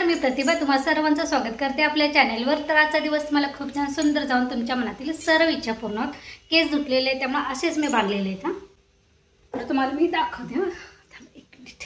मी प्रतिभा तुम्हा सर्वांचं स्वागत करते आपल्या चॅनलवर। तर आजचा दिवस तुम्हाला खूप छान सुंदर जाऊन तुमच्या मनातील सर्व इच्छा पूर्ण होत। केस धुतलेले त्यामुळे असेच मी बांधलेले आहेत। तर तुम्हाला मी दाखवते। एक मिनिट।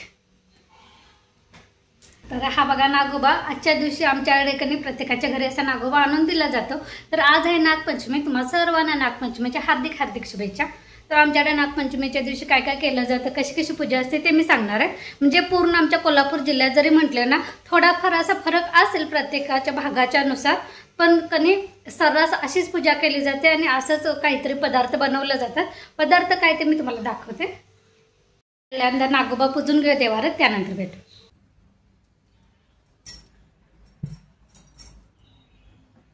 तर हा बघा नागोबा। आजच्या दिवशी आमच्याकडे कधी प्रत्येकाच्या घरी असा नागोबा आणून दिला जातो। तर आज आहे नागपंचमी। तुम्हा सर्वांना नागपंचमीच्या हार्दिक हार्दिक शुभेच्छा। तर आमच्याकडे नागपंचमीच्या दिवशी काय काय केलं जातं, कशी कशी पूजा असते ते मी सांगणार आहे। म्हणजे पूर्ण आमच्या कोल्हापूर जिल्ह्यात जरी म्हटलं ना, थोडाफार असा फरक असेल प्रत्येकाच्या भागाच्या नुसार, पण कणी सर्रास अशीच पूजा केली जाते आणि असंच काहीतरी पदार्थ बनवले जातात। पदार्थ काय ते मी तुम्हाला दाखवते। पहिल्यांदा नागोबा पूजून घेऊ देवावर, त्यानंतर भेटू।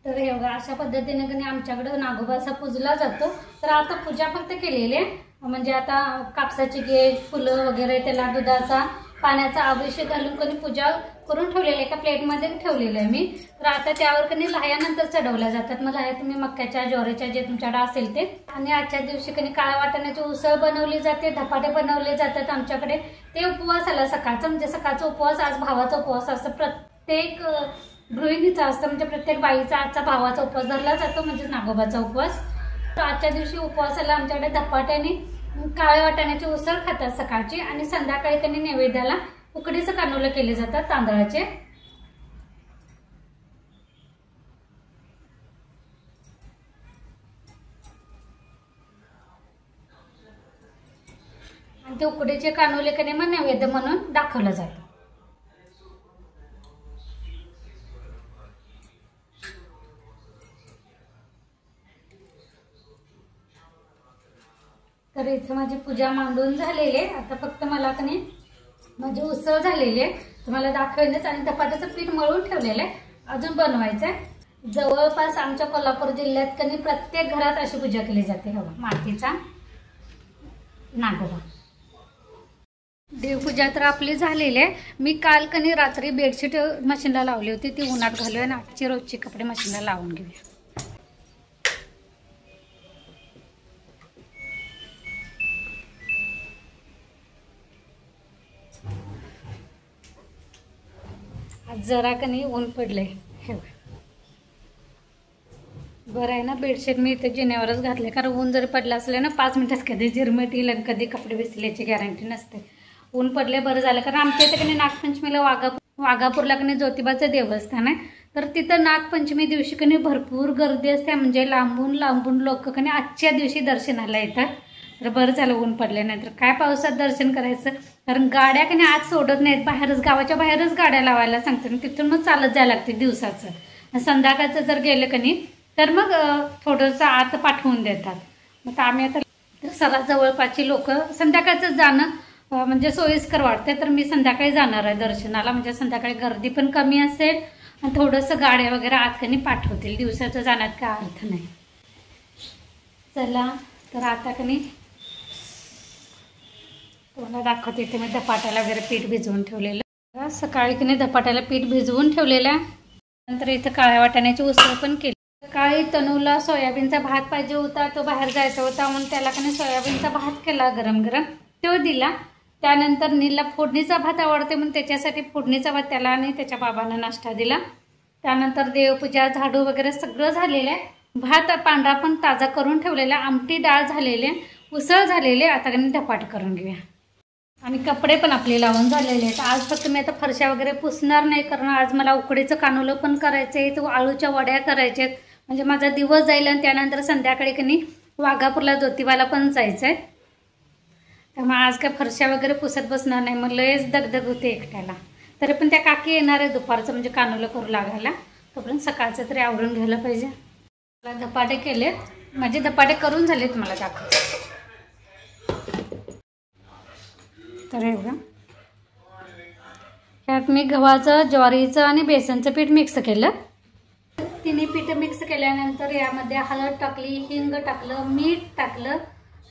तर हे बघा अशा पद्धतीने कणी आमच्याकडे नागोबा असा पूजला जातो। तर आता पूजा फक्त केलेली आहे, म्हणजे आता कापसाची गेट फुलं वगैरे त्याला दुधाचा पाण्याचा अभिषेक घालून कणी पूजा करून ठेवलेली एका प्लेटमध्ये ठेवलेली आहे मी। तर आता त्यावर कणी लाह्यानंतर चढवल्या जातात। मग लाह्या तुम्ही मक्याच्या ज्वारीच्या जे तुमच्याकडे असेल ते। आणि आजच्या दिवशी कणी काळ्या वाटाण्याची उसळ बनवली जाते, धपाटे बनवले जातात आमच्याकडे। ते उपवासाला सकाळचं, म्हणजे सकाळचा उपवास आज भावाचा उपवास असतो। प्रत्येक गृहिणीचा असतं, म्हणजे प्रत्येक बाईचा आजचा भावाचा उपवास धरला जातो, म्हणजे नागोबाचा उपवास। तर आजच्या दिवशी उपवासाला आमच्याकडे धपाट्याने काळ्या वाटाण्याची उसळ खातात सकाळची, आणि संध्याकाळी कधी नैवेद्याला उकडीचं कानोले केले जातात तांदळाचे। आणि ते उकडीचे कानोले कधी मग नैवेद्य म्हणून दाखवलं जातं। तर इथे माझी पूजा मांडून झालेली आहे। आता फक्त मला कणी माझी उसळ झालेली आहे, तुम्हाला दाखवेनच। आणि धपाट्याचं पीठ मळून ठेवलेलं आहे, अजून बनवायचं आहे। जवळपास आमच्या कोल्हापूर जिल्ह्यात कणी प्रत्येक घरात अशी पूजा केली जाते। हो, मातीचा नागोबा। देवपूजा तर आपली झालेली आहे। मी काल कणी रात्री बेडशीट मशीनला लावली होती, ती उन्हात घालूया आणि आजची रोजची कपडे मशीनला लावून घेऊया। आज जरा कणी ऊन पडले, हे बरं आहे ना। बेडशीट मी इथे जिन्यावरच घातले, कारण ऊन जरी पडलं असले ना 5 मिनिटात कधी झिरमट येईल आणि कधी कपडे भिजल्याची गॅरंटी नसते। ऊन पडले बरं झालं, कारण आमच्या इथे कणी नागपंचमीला वाघापूरला कणी ज्योतिबाचं देवस्थान आहे। तर तिथं नागपंचमी दिवशी कणी भरपूर गर्दी असते, म्हणजे लांबून लांबून लोक कणी आजच्या दिवशी दर्शनाला येतात। तर बरं झालं ऊन पडले, नाही तर काय पावसात दर्शन करायचं, कारण गाड्या कणी आज सोडत नाहीत। बाहेरच, गावाच्या बाहेरच गाड्या लावायला सांगतात, तिथून मग चालत जायला लागते दिवसाचं। संध्याकाळचं जर गेलं कणी तर मग थोडंसं आत पाठवून देतात। मग आम्ही आता सर्वात जवळपासची लोक संध्याकाळचं जाणं म्हणजे सोयीस्कर वाटते। तर मी संध्याकाळी जाणार आहे दर्शनाला, म्हणजे संध्याकाळी गर्दी पण कमी असेल आणि थोडंसं गाड्या वगैरे आत कणी पाठवतील। दिवसाचं जाण्यात काय अर्थ नाही। चला तर आता कणी तुम्हाला दाखवते। इथे मी धपाट्याला वगैरे पीठ भिजवून ठेवलेलं, सकाळी कणी धपाट्याला पीठ भिजवून ठेवलेलं। नंतर इथं काळ्या वाटाण्याची उसळ पण केली। सकाळी तनूला सोयाबीनचा भात पाहिजे होता, तो बाहेर जायचा होता म्हणून त्याला कणी सोयाबीनचा भात केला गरम गरम, तो दिला। त्यानंतर नीलला फोडणीचा भात आवडते म्हणून त्याच्यासाठी फोडणीचा भात त्याला आणि त्याच्या बाबांना नाश्ता दिला। त्यानंतर देवपूजा झाडू वगैरे सगळं झालेलं आहे। भात पांढरा पण ताजा करून ठेवलेला, आमटी डाळ झालेले, उसळ झालेले। आता कणी धपाट करून घेऊया। आणि कपडे पण आपले लावून झालेले आहेत। आज फक्त मी आता फरशा वगैरे पुसणार नाही, कारण आज मला उकडीचं कानोलं पण करायचं आहे, तो आळूच्या वड्या करायच्या आहेत, म्हणजे माझा दिवस जाईल। आणि त्यानंतर संध्याकाळी कणी वाघापूरला ज्योतिबाला पण जायचं आहे। त्यामुळे आज काय फरशा वगैरे पुसत बसणार नाही, मग लयच दगदग होते एकट्याला। तरी पण त्या काकी येणार आहे दुपारचं, म्हणजे कानोलं करू लागायला, तोपर्यंत सकाळचं तरी आवरून घ्यायला पाहिजे। मला धपाटे केले, माझे धपाटे करून झाले, तुम्हाला दाखवते। तर हे बघा, त्यात मी गव्हाचं ज्वारीचं आणि बेसनचं पीठ मिक्स केलं। तिन्ही पीठ मिक्स केल्यानंतर यामध्ये हळद टाकली, हिंग टाकलं, मीठ टाकलं।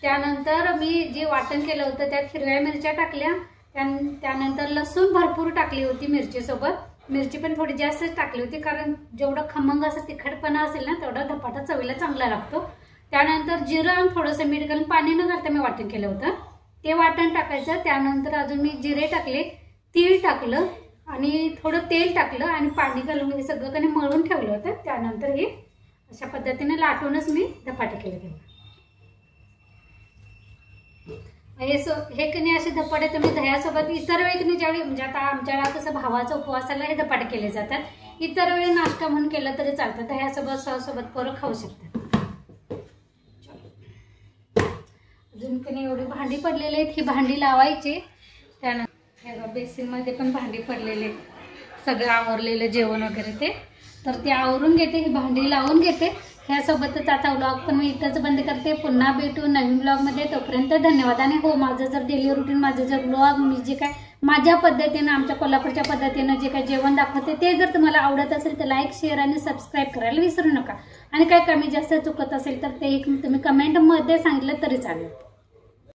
त्यानंतर मी जे वाटण केलं होतं त्यात हिरव्या मिरच्या टाकल्या। त्यानंतर लसूण भरपूर टाकली होती मिरचीसोबत। मिरची पण थोडी जास्तच टाकली होती, कारण जेवढं खमंग असं तिखटपणा असेल ना तेवढा धपाटा चवीला चांगला लागतो। त्यानंतर जिरं आणि थोडंसं मीठ घालून पाणी न घालता मी वाटण केलं होतं, ते वाटण टाकायचं। त्यानंतर अजून मी जिरे टाकले, तीळ टाकलं, आणि थोडं तेल टाकलं आणि पाणी घालून हे सगळं कधी मळून ठेवलं होतं. त्यानंतर हे अशा पद्धतीने लाटूनच मी धपाटे केले तेव्हा. हे कणी असे धपाटे तुम्ही दह्यासोबत इतर वेळी तुम्ही ज्यावेळी म्हणजे आता आमच्याला कसं भावाचा उपवासाला हे धपाटे केले जातात. इतर वेळी नाश्ता म्हणून केलं तरी चालतं. दह्यासोबत सॉससोबत पोरं खाऊ शकतात. अजून कणी एवढी भांडी पडलेली आहेत. ही भांडी लावायची. त्यानंतर बेसिनमध्ये पण भांडी पडलेले सगळं आवरलेलं जेवण वगैरे ते. तर ते आवरून घेते. ही भांडी लावून घेते. ह्यासोबतच आता व्लॉग पण मी इथंच बंद करते. पुन्हा भेटू नवीन व्लॉगमध्ये. तोपर्यंत धन्यवाद. आणि हो, माझं जर डेली रुटीन, माझं जर व्लॉग मी जे काय माझ्या पद्धतीनं आमच्या कोल्हापूरच्या पद्धतीनं जे काय जेवण दाखवते ते जर तुम्हाला आवडत असेल तर लाईक, शेअर आणि सबस्क्राईब करायला विसरू नका. आणि काय कमी जास्त चुकत असेल तर ते तुम्ही कमेंटमध्ये सांगितलं तरी चालेल.